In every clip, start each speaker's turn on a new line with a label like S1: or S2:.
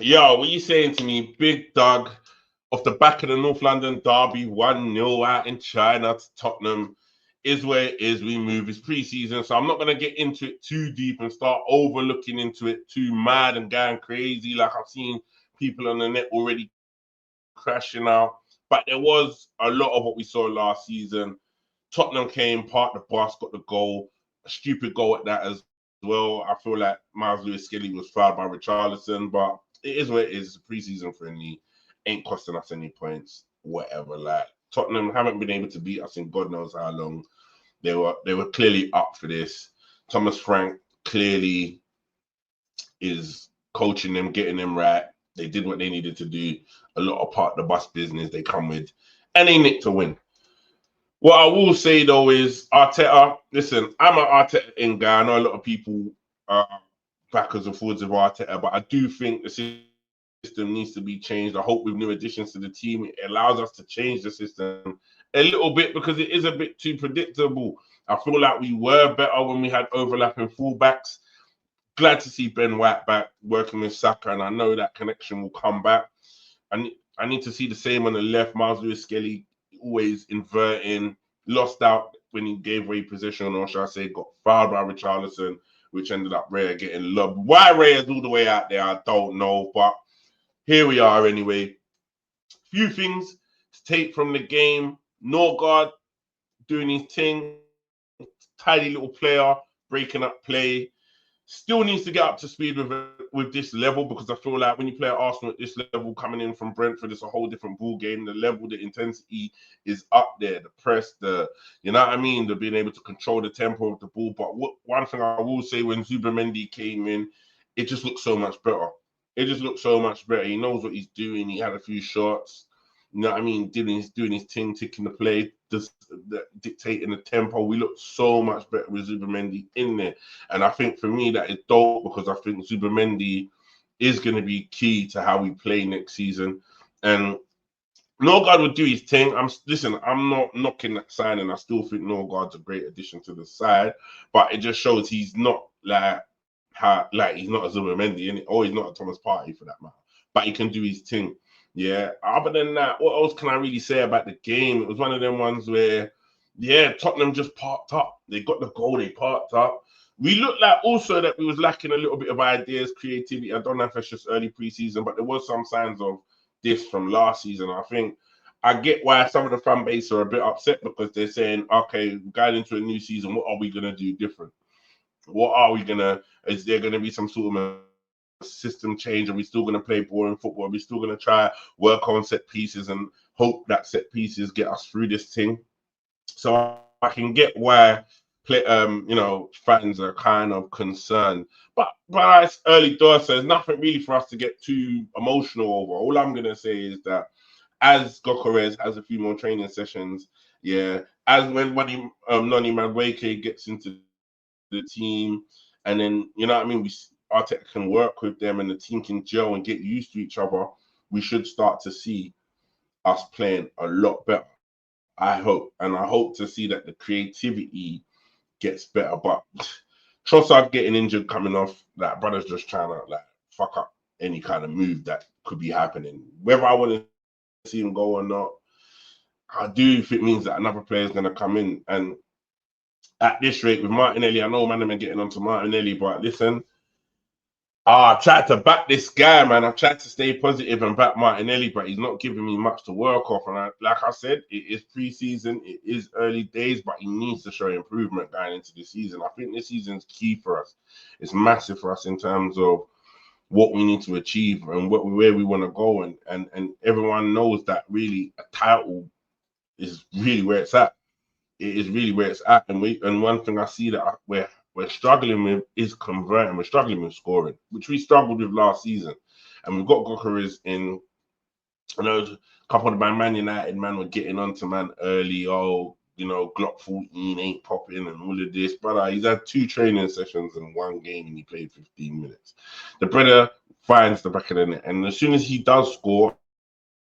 S1: Yo, what you saying to me, Big Doug, off the back of the North London derby, 1-0 out in China to Tottenham, is where it is. We move. It's pre-season, so I'm not going to get into it too deep and start overlooking into it too mad and going crazy like I've seen people on the net already crashing out. But there was a lot of what we saw last season. Tottenham came, parked the bus, got the goal, a stupid goal at that as well. I feel like Miles Lewis Skelly was fouled by Richarlison, but it is what it is. It's a preseason friendly, ain't costing us any points, whatever. Like Tottenham haven't been able to beat us in God knows how long. They were clearly up for this. Thomas Frank clearly is coaching them, getting them right. They did what they needed to do. A lot of part of the bus business they come with, and they nicked to win. What I will say though is Arteta. Listen, I'm an Arteta in guy. I know a lot of people are backwards and forwards of Arteta, but I do think the system needs to be changed. I hope with new additions to the team, it allows us to change the system a little bit because it is a bit too predictable. I feel like we were better when we had overlapping fullbacks. Glad to see Ben White back working with Saka, and I know that connection will come back. I need to see the same on the left. Miles Lewis Skelly always inverting, lost out when he gave away possession, or should I say, got fouled by Richarlison, which ended up Raya getting lobbed. Why Raya's all the way out there, I don't know, but here we are anyway. Few things to take from the game. Norgard doing his thing, tidy little player, breaking up play. Still needs to get up to speed with this level because I feel like when you play at Arsenal at this level, coming in from Brentford, it's a whole different ball game. The level, the intensity is up there. The press, you know what I mean, the being able to control the tempo of the ball. But one thing I will say, when Zubamendi came in, it just looked so much better. It just looked so much better. He knows what he's doing. He had a few shots. You know what I mean? Doing his thing, taking the play, just dictating the tempo. We look so much better with Zubamendi in there. And I think for me that is dope because I think Zubamendi is going to be key to how we play next season. And Norgard would do his thing. I'm not knocking that signing. I still think Norgard's a great addition to the side, but it just shows he's not he's not a Zubamendi, or he's not a Thomas Partey for that matter. But he can do his thing. Yeah. Other than that, what else can I really say about the game? It was one of them ones where, yeah, Tottenham just parked up. They got the goal. They parked up. We looked like also that we was lacking a little bit of ideas, creativity. I don't know if it's just early preseason, but there was some signs of this from last season. I think I get why some of the fan base are a bit upset because they're saying, okay, going into a new season, what are we gonna do different? What are we gonna? Is there gonna be some sort of a system change? Are we still gonna play boring football? Are we still gonna try work on set pieces and hope that set pieces get us through this thing? So I can get why fans are kind of concerned. But it's early doors, so there's nothing really for us to get too emotional over. All I'm gonna say is that as Gokorez has a few more training sessions, yeah, as when Noni Madueke gets into the team, and then you know what I mean, Arteta can work with them and the team can gel and get used to each other. We should start to see us playing a lot better. I hope, and I hope to see that the creativity gets better. But Trossard getting injured coming off, that brother's just trying to like fuck up any kind of move that could be happening. Whether I want to see him go or not, I do if it means that another player is going to come in. And at this rate with Martinelli, I know man, I'm getting onto Martinelli, but listen, I've tried to back this guy, man. I've tried to stay positive and back Martinelli, but he's not giving me much to work off. And like I said, it is preseason, it is early days, but he needs to show improvement going into the season. I think this season's key for us. It's massive for us in terms of what we need to achieve and where we want to go. And everyone knows that really a title is really where it's at. It is really where it's at. And one thing I see that we're struggling with is converting. We're struggling with scoring, which we struggled with last season. And we've got Gokaris in. I know a couple of my Man United man were getting onto man early. Oh, Glock 14 ain't popping and all of this. But he's had 2 training sessions and 1 game and he played 15 minutes. The brother finds the back of the net. And as soon as he does score,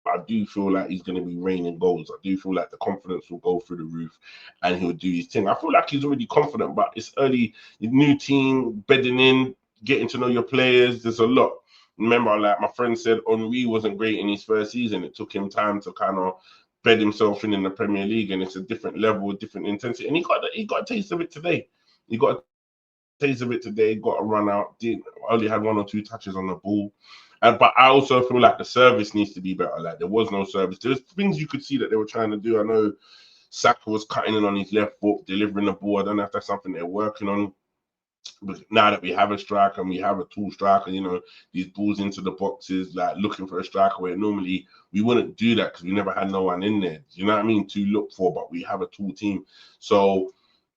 S1: I do feel like he's going to be raining goals. I do feel like the confidence will go through the roof and he'll do his thing. I feel like he's already confident, but it's early, new team, bedding in, getting to know your players. There's a lot. remember, like my friend said, Henry wasn't great in his first season. It took him time to kind of bed himself in the Premier League, and it's a different level, different intensity. And he got a taste of it today. He got a taste of it today. Got a run out. Only had 1 or 2 touches on the ball. But I also feel like the service needs to be better. Like there was no service. There's things you could see that they were trying to do. I know Saka was cutting in on his left foot, delivering the ball. I don't know if that's something they're working on. But now that we have a striker and we have a tall striker, you know, these balls into the boxes, like looking for a striker where normally we wouldn't do that because we never had no one in there. You know what I mean? To look for, but we have a tall team. So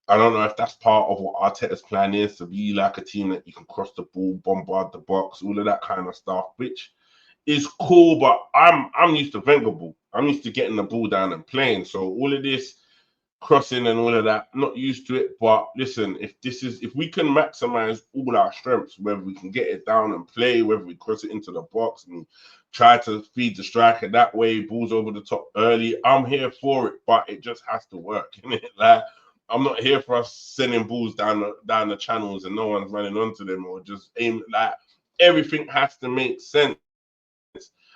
S1: I don't know if that's part of what Arteta's plan is, to be like a team that you can cross the ball, bombard the box, all of that kind of stuff, which is cool. But I'm used to Wenger ball. I'm used to getting the ball down and playing. So all of this crossing and all of that, not used to it. But listen, if we can maximize all our strengths, whether we can get it down and play, whether we cross it into the box and try to feed the striker that way, balls over the top early, I'm here for it. But it just has to work, innit? Like I'm not here for us sending balls down the channels and no one's running onto them or just aim. Like everything has to make sense.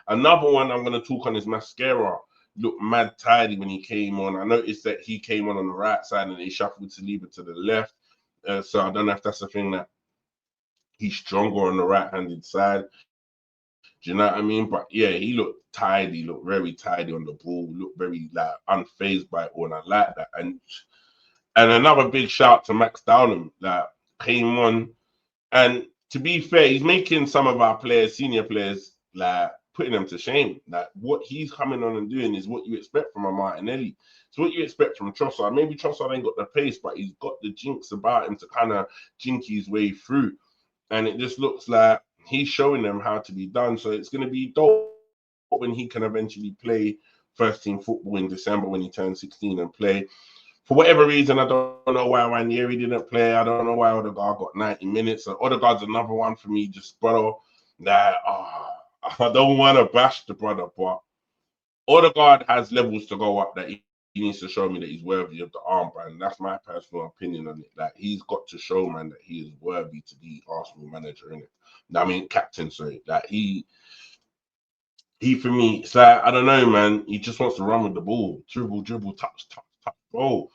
S1: Another one I'm going to talk on is Mascara. Looked mad tidy when he came on. I noticed that he came on the right side and he shuffled Saliba to the left. So I don't know if that's the thing that he's stronger on the right-handed side. Do you know what I mean? But yeah, he looked tidy, looked very tidy on the ball, looked very like unfazed by it all, and I like that. And another big shout to Max Downham that came on. And to be fair, he's making some of our players, senior players, like putting them to shame. Like what he's coming on and doing is what you expect from a Martinelli. It's what you expect from Trossard. Maybe Trossard ain't got the pace, but he's got the jinx about him to kind of jink his way through. And it just looks like he's showing them how to be done. So it's going to be dope when he can eventually play first team football in December when he turns 16 and play. For whatever reason, I don't know why Ranieri didn't play. I don't know why Odegaard got 90 minutes. So Odegaard's another one for me, just brother. That I don't want to bash the brother, but Odegaard has levels to go up that he needs to show me that he's worthy of the armband. That's my personal opinion on it. Like he's got to show, man, that he is worthy to be Arsenal manager, in it. I mean, captain, sorry. Like he for me, it's like I don't know, man. He just wants to run with the ball, dribble, touch, ball.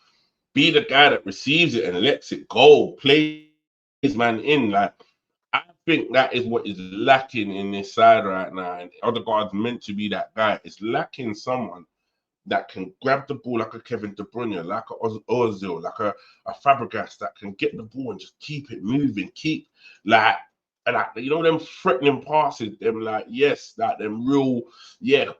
S1: Be the guy that receives it and lets it go, plays man in. Like I think that is what is lacking in this side right now. And Odegaard's meant to be that guy. It's lacking someone that can grab the ball like a Kevin De Bruyne, like a Ozil, like a Fabregas that can get the ball and just keep it moving, keep like you know them threatening passes, them like yes, like them real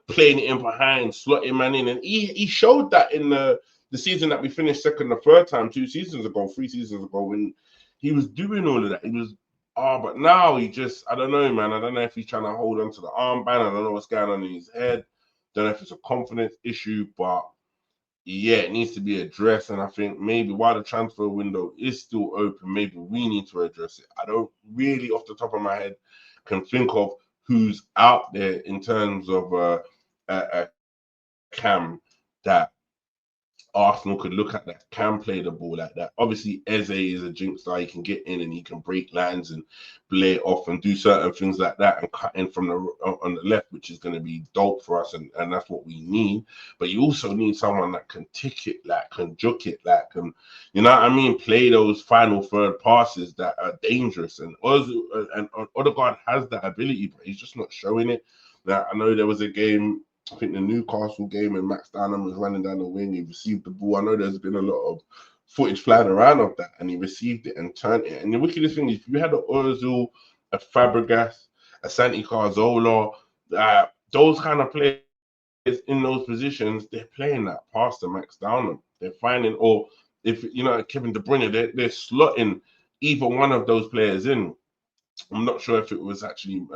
S1: playing it in behind, slotting man in, and he showed that in the season that we finished second the third time 3 seasons ago when he was doing all of that. He was but now he just I don't know, man. I don't know if he's trying to hold on to the armband. I don't know what's going on in his head. Don't know if it's a confidence issue, but yeah, it needs to be addressed. And I think maybe while the transfer window is still open, maybe we need to address it. I don't really, off the top of my head, can think of who's out there in terms of a Cam that Arsenal could look at that can play the ball like that. Obviously, Eze is a jinx guy. He can get in and he can break lines and play it off and do certain things like that and cut in from on the left, which is going to be dope for us, and that's what we need. But you also need someone that can tick it, like can juke it, like can, you know what I mean, play those final third passes that are dangerous. And Odegaard has that ability, but he's just not showing it. Now, I know there was a game, I think the Newcastle game, and Max Downham was running down the wing. He received the ball. I know there's been a lot of footage flying around of that, and he received it and turned it. And the wickedest thing is, if you had an Ozil, a Fabregas, a Santi Cazorla, those kind of players in those positions, they're playing that past the Max Downham. They're finding, or if you know Kevin De Bruyne, they're slotting either one of those players in. I'm not sure if it was actually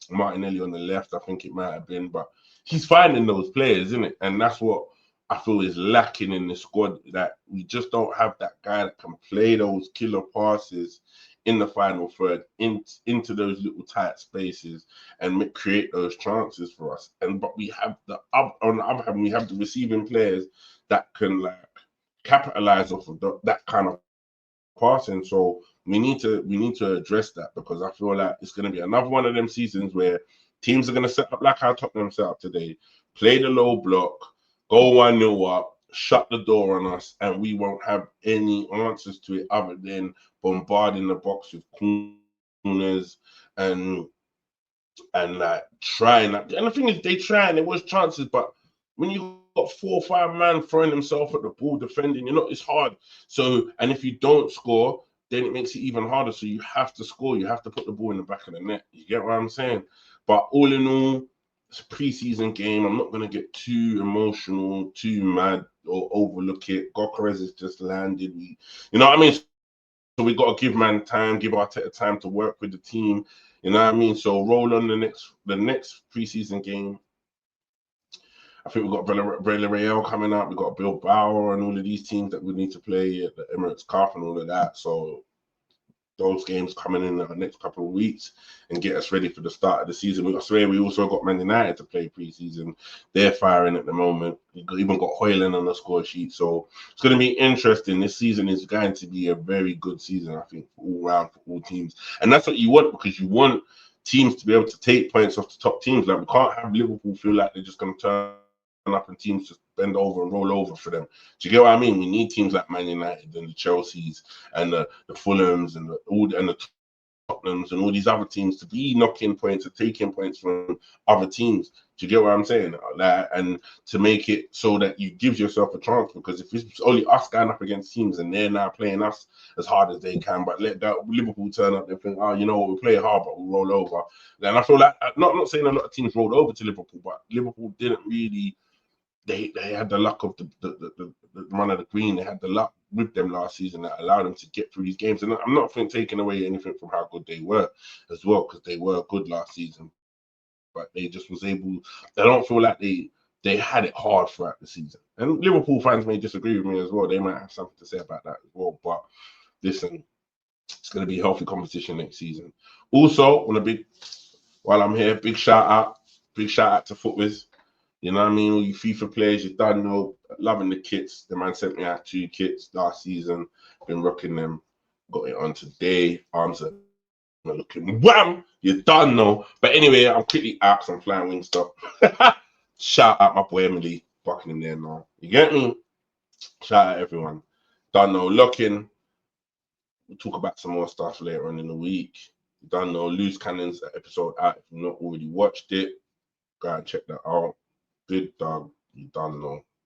S1: Martinelli on the left. I think it might have been, but he's finding those players, isn't it? And that's what I feel is lacking in the squad. That we just don't have that guy that can play those killer passes in the final third, into those little tight spaces and create those chances for us. But we have on the other hand, we have the receiving players that can like capitalize off of that kind of passing. So we need to address that, because I feel like it's going to be another one of them seasons where teams are going to set up like how Tottenham set up today, play the low block, go 1-0 up, shut the door on us, and we won't have any answers to it other than bombarding the box with corners and like trying. And the thing is, they try and there was chances, but when you got 4 or 5 men throwing themselves at the ball defending, it's hard. So, and if you don't score, then it makes it even harder. So you have to score. You have to put the ball in the back of the net. You get what I'm saying? But all in all, it's a preseason game. I'm not going to get too emotional, too mad, or overlook it. Gokeres has just landed. You know what I mean? So we got to give man time, give Arteta time to work with the team. You know what I mean? So roll on the next preseason game. I think we've got Villarreal coming up. We've got Bilbao and all of these teams that we need to play at the Emirates Cup and all of that. So those games coming in the next couple of weeks and get us ready for the start of the season. I swear we also got Man United to play preseason. They're firing at the moment. We even got Højlund on the score sheet. So it's going to be interesting. This season is going to be a very good season, I think, all round for all teams. And that's what you want, because you want teams to be able to take points off the top teams. Like, we can't have Liverpool feel like they're just going to turn up and teams just bend over and roll over for them. Do you get what I mean? We need teams like Man United and the Chelseas and the Fulhams and the Tottenhams and all these other teams to be knocking points or taking points from other teams. Do you get what I'm saying? And to make it so that you give yourself a chance, because if it's only us going up against teams and they're now playing us as hard as they can, but let that Liverpool turn up and think, oh, you know what, we'll play hard, but we'll roll over. And I feel like, not saying a lot of teams rolled over to Liverpool, but Liverpool didn't really. They had the luck of the run of the green. They had the luck with them last season that allowed them to get through these games. And I'm not taking away anything from how good they were as well, because they were good last season. But they just was able. I don't feel like they had it hard throughout the season. And Liverpool fans may disagree with me as well. They might have something to say about that as well. But listen, it's going to be a healthy competition next season. Also, while I'm here, big shout out to Footwiz. You know what I mean? All you FIFA players, you done know, loving the kits. The man sent me out 2 kits last season. Been rocking them. Got it on today. Arms are looking wham. You done know. But anyway, I'm quickly out because I'm flying Wingstop. Shout out my boy Emily. Fucking in there now. You get me? Shout out everyone. Done know. Looking. We'll talk about some more stuff later on in the week. Done know. Loose Cannons episode out. If you've not already watched it, go and check that out. Good dog, you done know.